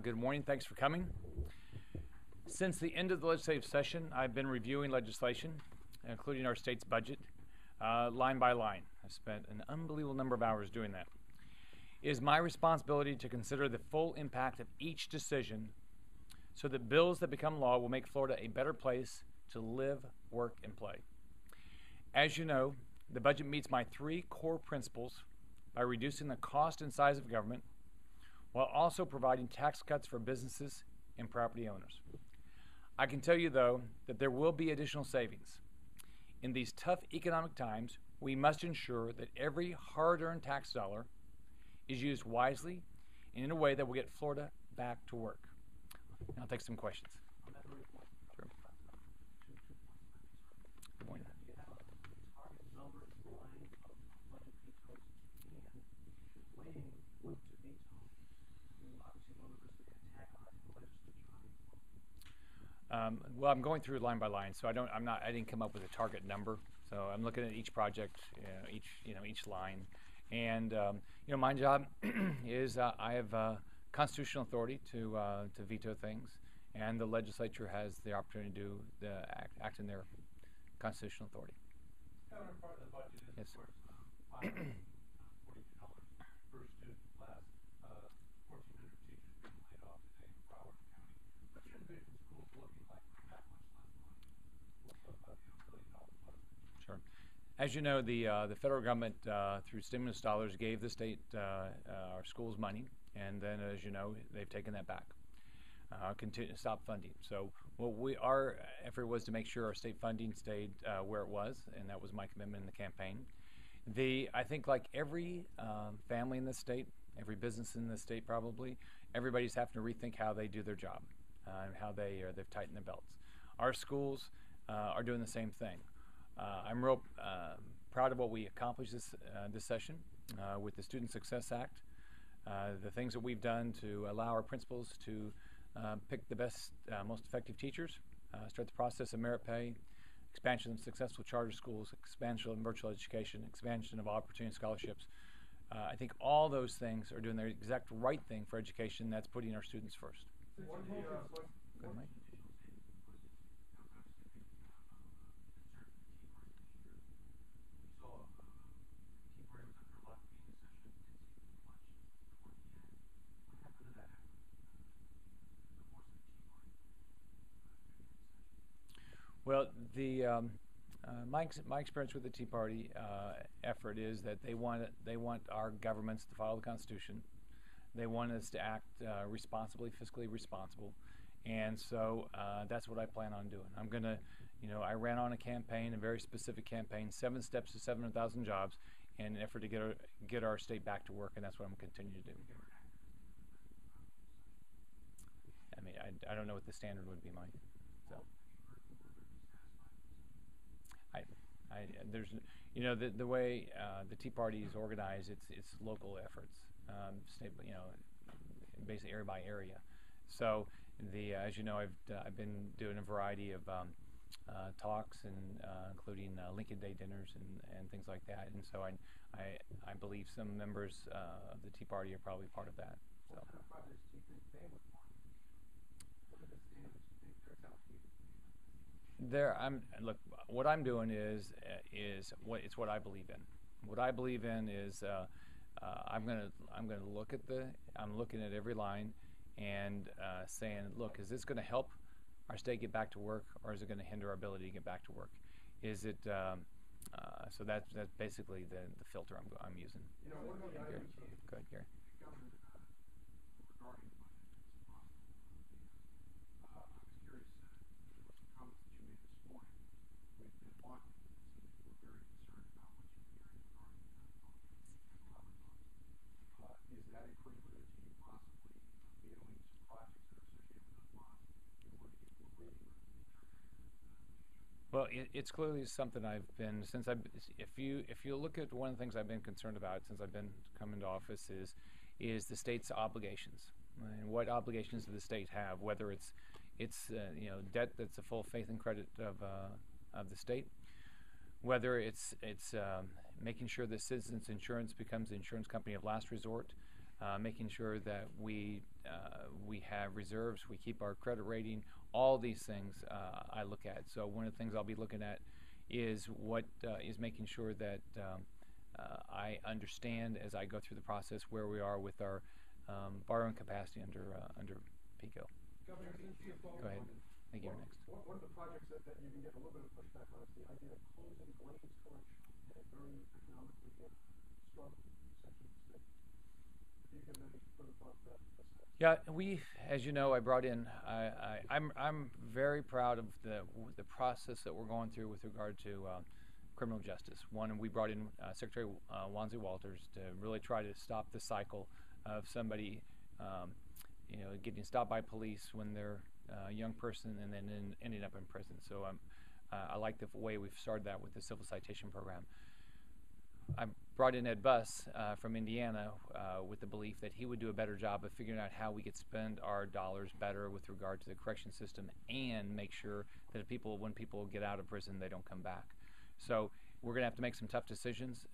Good morning. Thanks for coming. Since the end of the legislative session, I've been reviewing legislation, including our state's budget, line by line. I've spent an unbelievable number of hours doing that. It is my responsibility to consider the full impact of each decision so that bills that become law will make Florida a better place to live, work, and play. As you know, the budget meets my three core principles by reducing the cost and size of government while also providing tax cuts for businesses and property owners. I can tell you, though, that there will be additional savings. In these tough economic times, we must ensure that every hard-earned tax dollar is used wisely and in a way that will get Florida back to work. Now I'll take some questions. Sure. Good morning. Well, I'm going through line by line, so I didn't come up with a target number. So I'm looking at each project, each line, and my job is I have constitutional authority to veto things, and the legislature has the opportunity to act in their constitutional authority. Part of the budget is, yes. Of course, $542 per student last 1,400 teachers being laid off today in Broward County. What's your envision schools looking like with that much less money? $1 billion budget. Sure. As you know, the federal government, through stimulus dollars, gave the state our schools money, and then, as you know, they've taken that back. Continue to stop funding. So our effort was to make sure our state funding stayed where it was, and that was my commitment in the campaign. I think like every family in the state, every business in the state probably, everybody's having to rethink how they do their job and how they've tightened their belts. Our schools are doing the same thing. I'm real proud of what we accomplished this session with the Student Success Act, the things that we've done to allow our principals to pick the best, most effective teachers, start the process of merit pay, expansion of successful charter schools, expansion of virtual education, expansion of opportunity scholarships. I think all those things are doing the exact right thing for education. That's putting our students first. Good, Mike. Well, my experience with the Tea Party effort is that they want our governments to follow the Constitution. They want us to act responsibly, fiscally responsible, and so that's what I plan on doing. I'm gonna, I ran on a campaign, a very specific campaign, 7 steps to 700,000 jobs, in an effort to get our state back to work, and that's what I'm continuing to do. I mean, I don't know what the standard would be, Mike. So. There's, the way the Tea Party is organized, it's local efforts, state, basically area by area. So as you know, I've been doing a variety of talks and including Lincoln Day dinners and things like that. And so I believe some members of the Tea Party are probably part of that. So. What kind of projects do you think they would want? What are the standards you think they're telling you? Look, what I'm doing is what I believe in. What I believe in is I'm looking at every line and saying, look, is this going to help our state get back to work, or is it going to hinder our ability to get back to work? Is it so that's basically the filter I'm using. Go ahead, Gary. Well, it's clearly something I've been if you look at one of the things I've been concerned about since I've been coming to office is the state's obligations, and what obligations does the state have, whether it's debt that's a full faith and credit of the state, whether it's making sure that Citizens Insurance becomes the insurance company of last resort, making sure that we have reserves, we keep our credit rating. All these things I look at. So one of the things I'll be looking at is making sure that I understand as I go through the process where we are with our borrowing capacity under PICO. Governor, since you're Go ahead. I think you're next. One of the projects that you can get a little bit of pushback on is the idea of closing grain storage in a very economically strong section of the state. You can maybe further talk about that. Yeah, as you know, I brought in. I'm very proud of the process that we're going through with regard to criminal justice. One, we brought in Secretary Wansley Walters to really try to stop the cycle of somebody, getting stopped by police when they're a young person and then ending up in prison. So I like the way we've started that with the civil citation program. I brought in Ed Buss from Indiana with the belief that he would do a better job of figuring out how we could spend our dollars better with regard to the correction system and make sure that when people get out of prison, they don't come back. So we're going to have to make some tough decisions,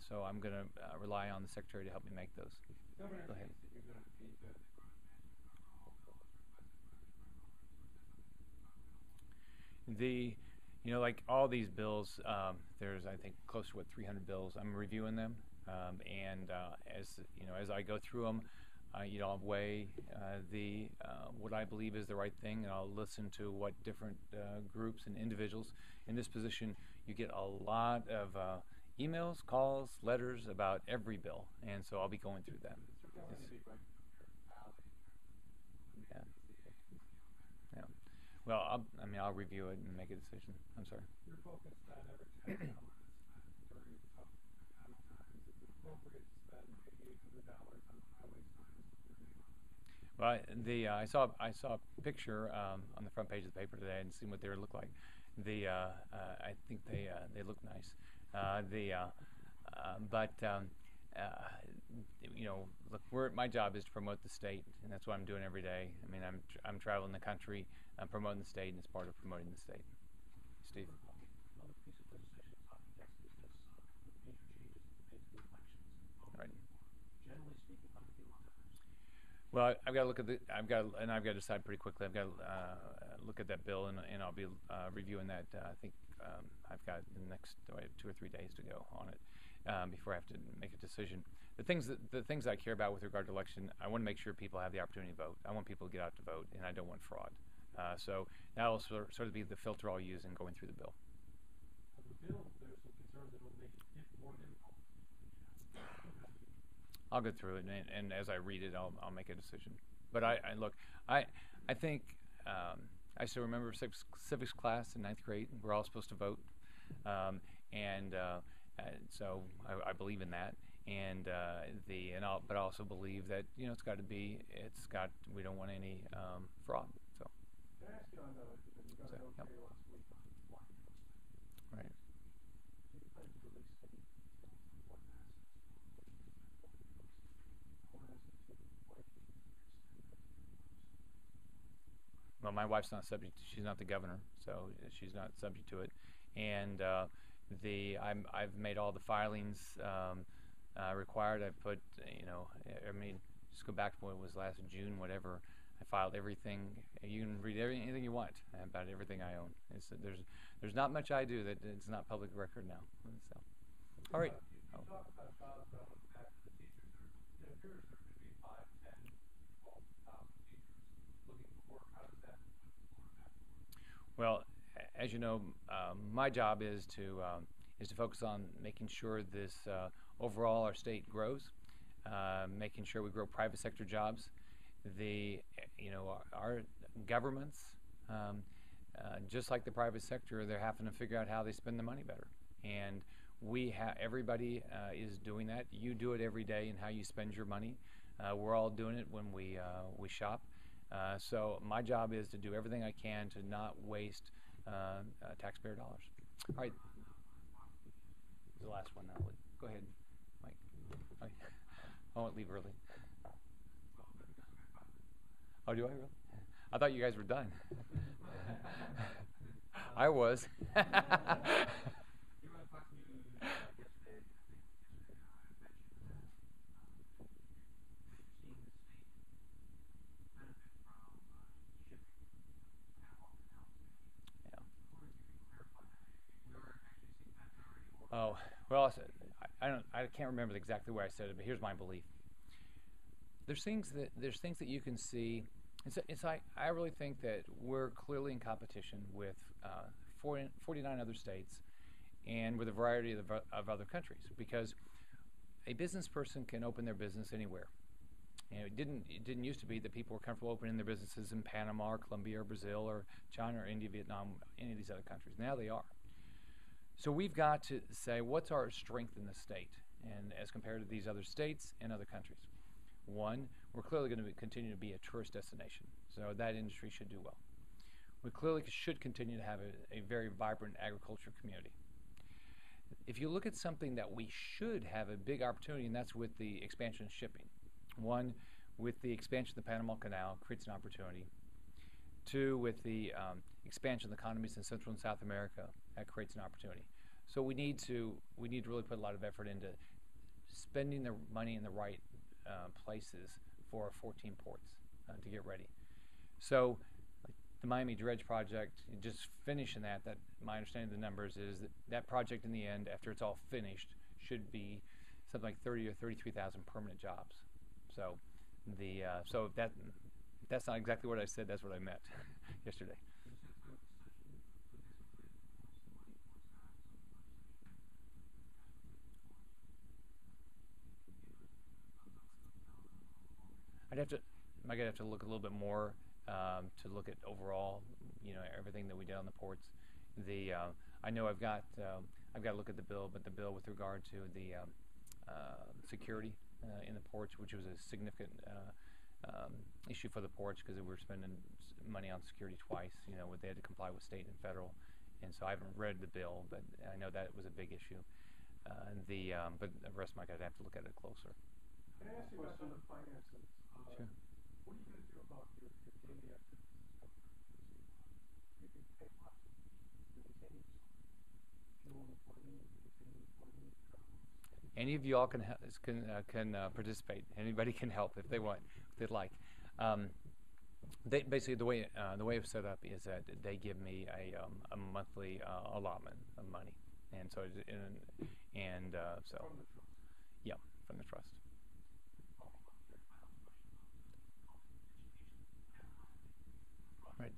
so I'm going to rely on the Secretary to help me make those. Governor, go ahead. Like all these bills, there's I think close to 300 bills. I'm reviewing them, as I go through them, I'll weigh what I believe is the right thing, and I'll listen to what different groups and individuals in this position. You get a lot of emails, calls, letters about every bill, and so I'll be going through them. Yeah. Well, I'll review it and make a decision. I'm sorry. You're focused on every tax dollar that's spent during tough economic times. Is it appropriate to spend $800 on highway signs? Well, I saw a picture on the front page of the paper today and seen what they would look like. I think they look nice. Look, my job is to promote the state, and that's what I'm doing every day. I'm traveling the country, I'm promoting the state, and it's part of promoting the state. Steve. Another piece of legislation on the text is this major changes made to the elections. Right. Generally speaking, how do you feel on that? Well, I've got to decide pretty quickly. I've got to look at that bill, and I'll be reviewing that. I think I've got the next 2 or 3 days to go on it before I have to make a decision. The things I care about with regard to election, I want to make sure people have the opportunity to vote. I want people to get out to vote, and I don't want fraud. So that'll sort of be the filter I'll use in going through the bill. The bill, there's some concerns that it'll make it more difficult. I'll go through it, and as I read it, I'll make a decision. But I think I still remember civics class in 9th grade. We're all supposed to vote, so I believe in that. But I also believe that we don't want any fraud. So. Can I ask you on you got Yep. last week on Right. you plan to release what Well, my wife's not subject. She's not the governor, so she's not subject to it. And I've made all the filings required. I've put, just go back to what it was last June, whatever. I filed everything. You can read anything you want about everything I own. There's not much I do that it's not public record now. So, all right. You talk about jobs relevant back to the teachers. It appears there could be 5, 10, 12,000 teachers looking for work. How does that work? Well, as you know, my job is to focus on making sure this overall our state grows, making sure we grow private sector jobs. Our governments, just like the private sector, they're having to figure out how they spend the money better. And everybody is doing that. You do it every day in how you spend your money. We're all doing it when we shop. So my job is to do everything I can to not waste taxpayer dollars. All right. The last one now. Go ahead, Mike. I won't leave early. Oh, do I really? I thought you guys were done. I was. remember exactly where I said it, but here's my belief. There's things that you can see. I really think that we're clearly in competition with 49 other states and with a variety of other countries, because a business person can open their business anywhere. It didn't used to be that people were comfortable opening their businesses in Panama or Colombia or Brazil or China or India, Vietnam, any of these other countries. Now they are. So we've got to say, what's our strength in the state, and as compared to these other states and other countries? One, we're clearly going to continue to be a tourist destination, so that industry should do well. We clearly should continue to have a very vibrant agriculture community. If you look at something that we should have a big opportunity, and that's with the expansion of shipping. One, with the expansion of the Panama Canal, creates an opportunity. Two, with the expansion of the economies in Central and South America, that creates an opportunity. So we need to really put a lot of effort into spending the money in the right places for our 14 ports to get ready. So the Miami Dredge project, just finishing that my understanding of the numbers is that project in the end, after it's all finished, should be something like 30 or 33,000 permanent jobs. So so if that's not exactly what I said, that's what I meant yesterday. I gotta have to look a little bit more to look at overall, everything that we did on the ports. I know I've got to look at the bill, but the bill with regard to the security in the ports, which was a significant issue for the ports because we were spending money on security twice. They had to comply with state and federal, and so I haven't read the bill, but I know that was a big issue. But the rest of my guys have to look at it closer. Can I ask you a question on the finances? Sure. What are you going to do about your daily activities? You can pay what? You can pay fuel and plumbing, Any of you all can participate. Anybody can help if they want, if they'd like. Basically the way it's set up is that they give me a monthly allotment of money, and so from the trust. Yeah, from the trust. Right.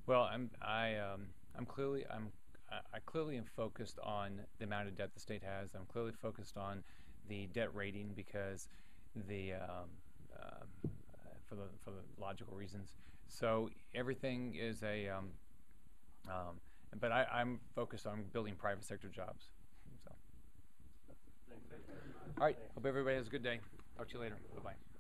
Well, I clearly am focused on the amount of debt the state has. I'm clearly focused on the debt rating because for the logical reasons. So everything is but I'm focused on building private sector jobs. So. All right. Hope everybody has a good day. Talk to you later. Bye-bye.